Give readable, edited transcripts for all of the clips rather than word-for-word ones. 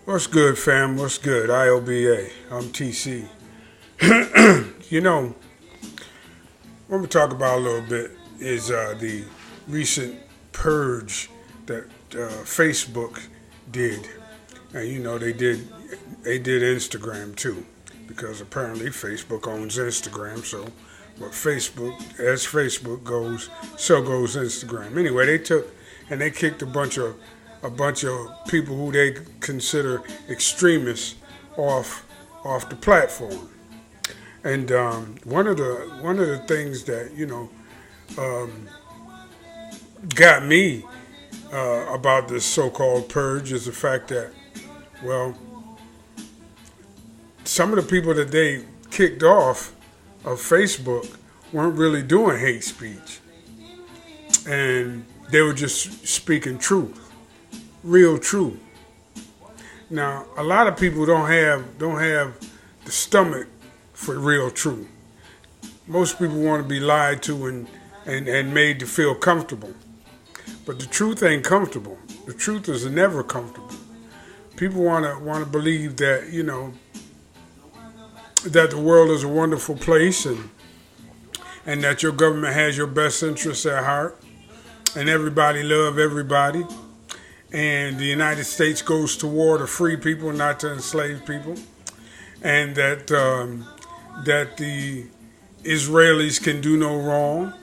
What's good, fam? What's good? I.O.B.A. I'm TC. You know, what we talk about a little bit is the recent purge that Facebook did, and they did Instagram too, because apparently Facebook owns Instagram. So, what as Facebook goes, so goes Instagram. Anyway, they took and they kicked a bunch of people who they consider extremists off the platform. And one of the things that got me about this so-called purge is the fact that, well, some of the people that they kicked off of Facebook weren't really doing hate speech, and they were just speaking truth, real truth. Now, a lot of people don't have the stomach for real truth. Most people want to be lied to and made to feel comfortable. But the truth ain't comfortable. The truth is never comfortable. People want to believe that, that the world is a wonderful place, and that your government has your best interests at heart, and everybody love everybody, and the United States goes to war to free people, not to enslave people, and that the Israelis can do no wrong,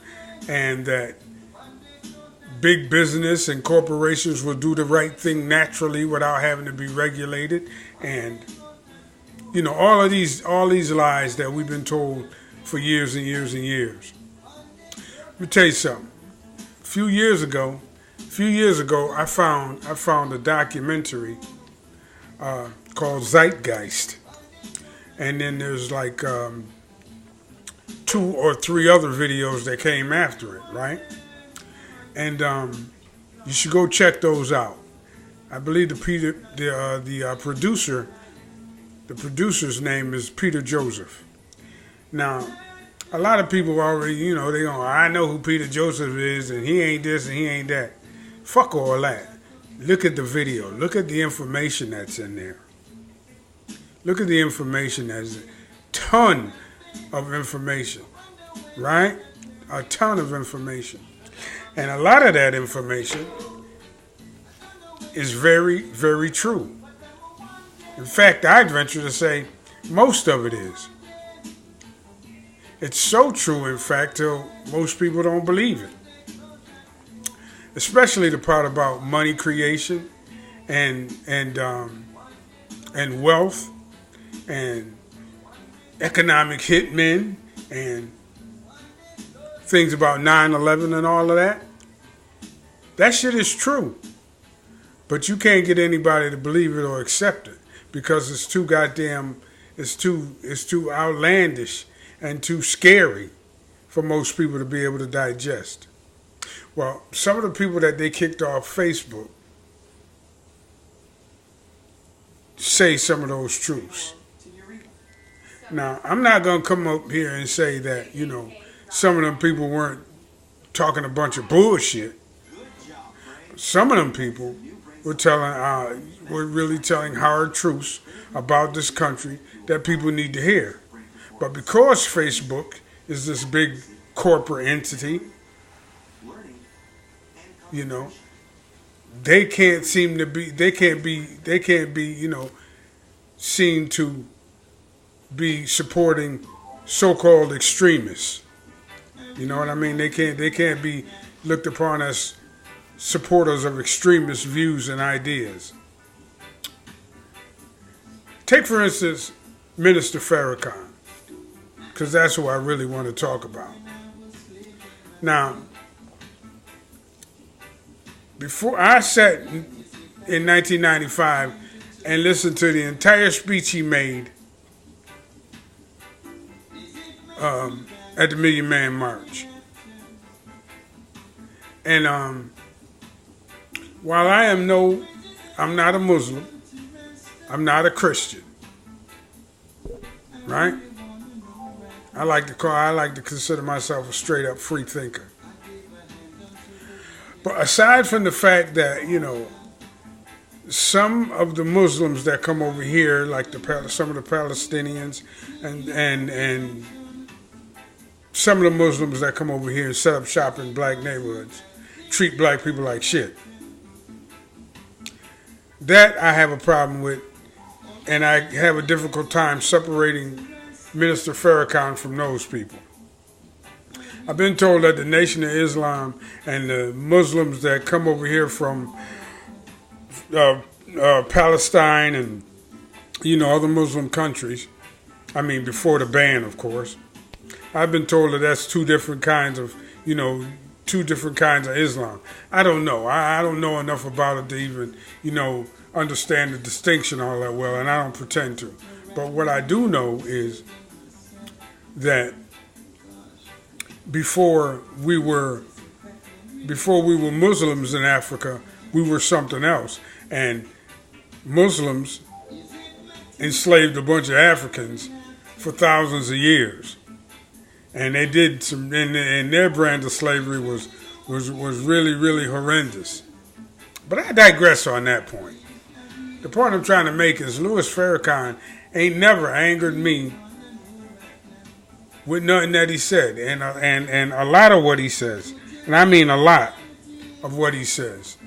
and that big business and corporations will do the right thing naturally without having to be regulated, and all these lies that we've been told for years and years and years. Let me tell you something. A few years ago, I found a documentary called Zeitgeist, and then there's like 2 or 3 other videos that came after it, right? And you should go check those out. I believe the producer's name is Peter Joseph. Now, a lot of people already, they go, I know who Peter Joseph is, and he ain't this and he ain't that. Fuck all that. Look at the video. Look at the information that's in there. Look at the information. There's a ton of information, right? A ton of information. And a lot of that information is very, very true. In fact, I'd venture to say most of it is. It's so true, in fact, till most people don't believe it. Especially the part about money creation and wealth and economic hitmen and things about 9/11 and all of that. That shit is true. But you can't get anybody to believe it or accept it because it's too outlandish and too scary for most people to be able to digest. Well, some of the people that they kicked off Facebook say some of those truths. Now, I'm not going to come up here and say that, some of them people weren't talking a bunch of bullshit. Some of them people were really telling hard truths about this country that people need to hear. But because Facebook is this big corporate entity, they can't seen to be supporting so-called extremists. You know what I mean? They can't be looked upon as supporters of extremist views and ideas. Take, for instance, Minister Farrakhan, because that's who I really want to talk about. Now, before I sat in 1995 and listened to the entire speech he made at the Million Man March. And while I'm not a Muslim, I'm not a Christian, right? I like to consider myself a straight up free thinker. But aside from the fact that, some of the Muslims that come over here, like some of the Palestinians, and some of the Muslims that come over here and set up shop in black neighborhoods, treat black people like shit. That I have a problem with, and I have a difficult time separating Minister Farrakhan from those people. I've been told that the Nation of Islam and the Muslims that come over here from Palestine and other Muslim countries, I mean before the ban, of course, I've been told that that's two different kinds of Islam. I don't know. I don't know enough about it to even understand the distinction all that well, and I don't pretend to. But what I do know is that before we were Muslims in Africa, we were something else. And Muslims enslaved a bunch of Africans for thousands of years. And they did some, and their brand of slavery was really, really horrendous. But I digress on that point. The point I'm trying to make is Louis Farrakhan ain't never angered me with nothing that he said, and a lot of what he says, and I mean a lot of what he says,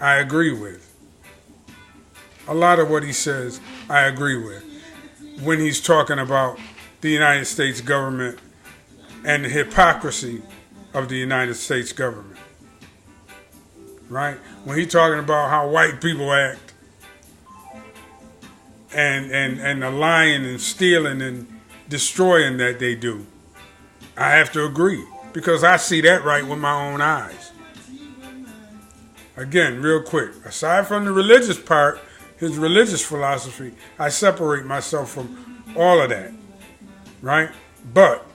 I agree with. A lot of what he says, I agree with. When he's talking about the United States government and the hypocrisy of the United States government, right? When he's talking about how white people act, and the lying and stealing and destroying that they do, I have to agree, because I see that right with my own eyes. Again, real quick, aside from the religious part, his religious philosophy, I separate myself from all of that, right? But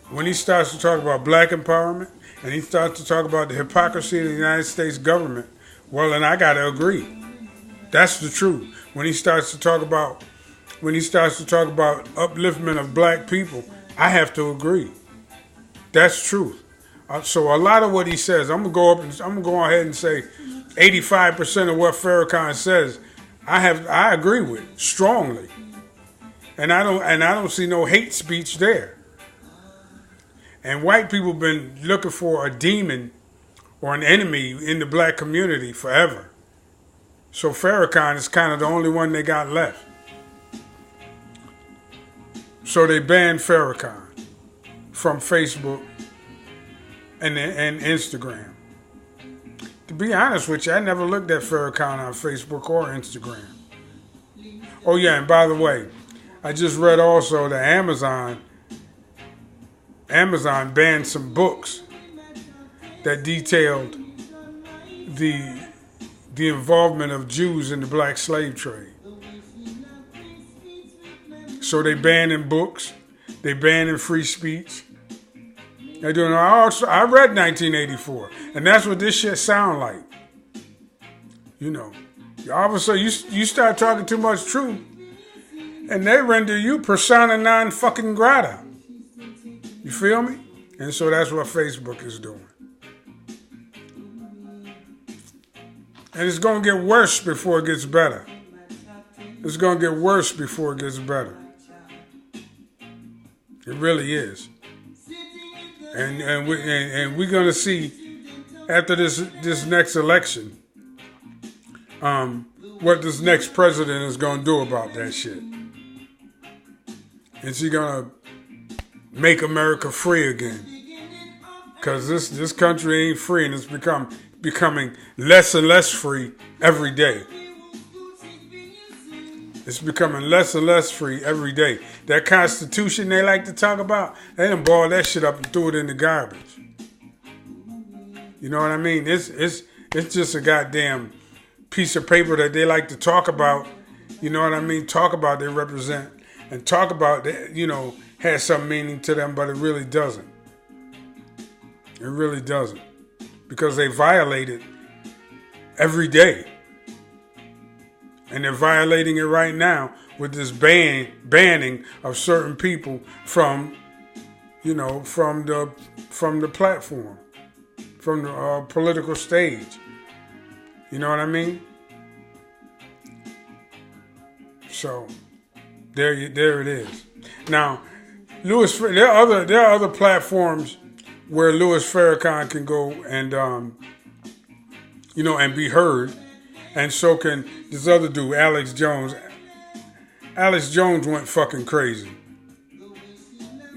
when he starts to talk about black empowerment and he starts to talk about the hypocrisy of the United States government, well, then I got to agree. That's the truth. When he starts to talk about upliftment of black people, I have to agree. That's truth. So a lot of what he says, I'm gonna go ahead and say 85% of what Farrakhan says, I agree with strongly. And I don't see no hate speech there. And white people been looking for a demon or an enemy in the black community forever. So Farrakhan is kind of the only one they got left. So they banned Farrakhan from Facebook and Instagram. To be honest with you, I never looked at Farrakhan on Facebook or Instagram. Oh yeah, and by the way, I just read also that Amazon banned some books that detailed the involvement of Jews in the black slave trade. So they banning books, they banning free speech. They're doing. I read 1984, and that's what this shit sound like. All of a sudden you start talking too much truth, and they render you persona non fucking grata. You feel me? And so that's what Facebook is doing. And it's going to get worse before it gets better. It's going to get worse before it gets better. It really is. And we're going to see after this next election what this next president is going to do about that shit. Is he going to make America free again? Because this country ain't free, and it's becoming less and less free every day. It's becoming less and less free every day. That Constitution they like to talk about, they done balled that shit up and threw it in the garbage. You know what I mean? It's just a goddamn piece of paper that they like to talk about. You know what I mean? Talk about they represent, and talk about that, has some meaning to them, but it really doesn't. It really doesn't. Because they violate it every day. And they're violating it right now with this banning of certain people from the platform, from the political stage. You know what I mean? So there it is. Now, there are other platforms where Louis Farrakhan can go and and be heard, and so can this other dude, Alex Jones. Alex Jones went fucking crazy.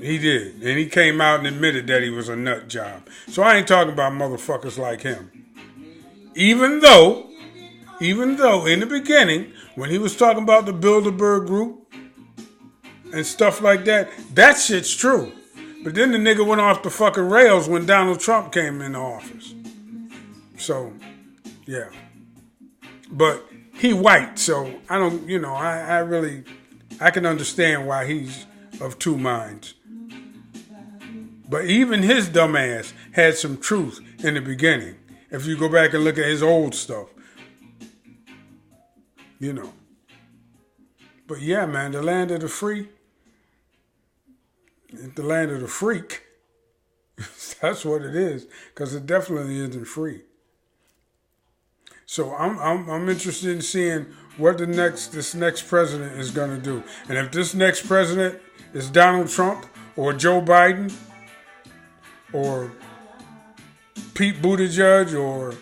He did, and he came out and admitted that he was a nut job. So I ain't talking about motherfuckers like him. Even though in the beginning, when he was talking about the Bilderberg Group and stuff like that, that shit's true. But then the nigga went off the fucking rails when Donald Trump came into office. So, yeah. But he white, so I don't, I can understand why he's of two minds. But even his dumb ass had some truth in the beginning. If you go back and look at his old stuff. But yeah, man, the land of the free, the land of the freak. That's what it is, because it definitely isn't free. So I'm interested in seeing what this next president is going to do, and if this next president is Donald Trump or Joe Biden or Pete Buttigieg or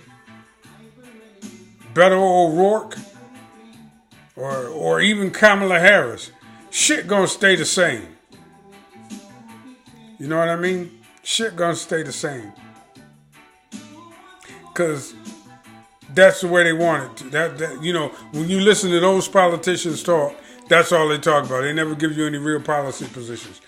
Beto O'Rourke or even Kamala Harris, shit gonna stay the same. You know what I mean? Shit gonna stay the same. Because that's the way they want it. When you listen to those politicians talk, that's all they talk about. They never give you any real policy positions.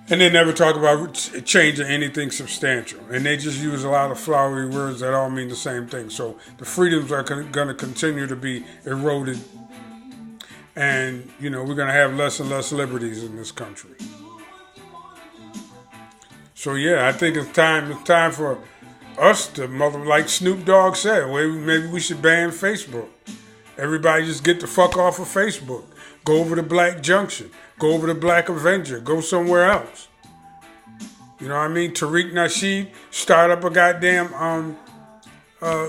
And they never talk about changing anything substantial. And they just use a lot of flowery words that all mean the same thing. So the freedoms are going to continue to be eroded. And, we're going to have less and less liberties in this country. So, yeah, I think it's time for us to, like Snoop Dogg said, maybe we should ban Facebook. Everybody just get the fuck off of Facebook. Go over to Black Junction. Go over to Black Avenger. Go somewhere else. You know what I mean? Tariq Nasheed, start up a goddamn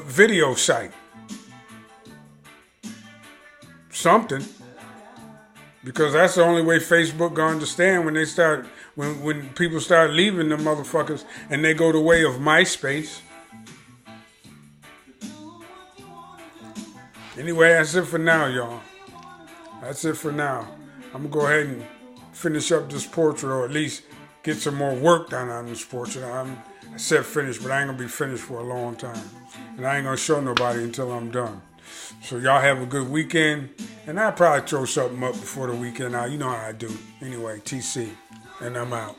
video site. Something. Because that's the only way Facebook gonna understand when people start leaving the motherfuckers and they go the way of MySpace. Anyway, that's it for now, y'all. That's it for now. I'm going to go ahead and finish up this portrait, or at least get some more work done on this portrait. I said finished, but I ain't going to be finished for a long time. And I ain't going to show nobody until I'm done. So y'all have a good weekend. And I'll probably throw something up before the weekend out. You know how I do. Anyway, TC. And I'm out.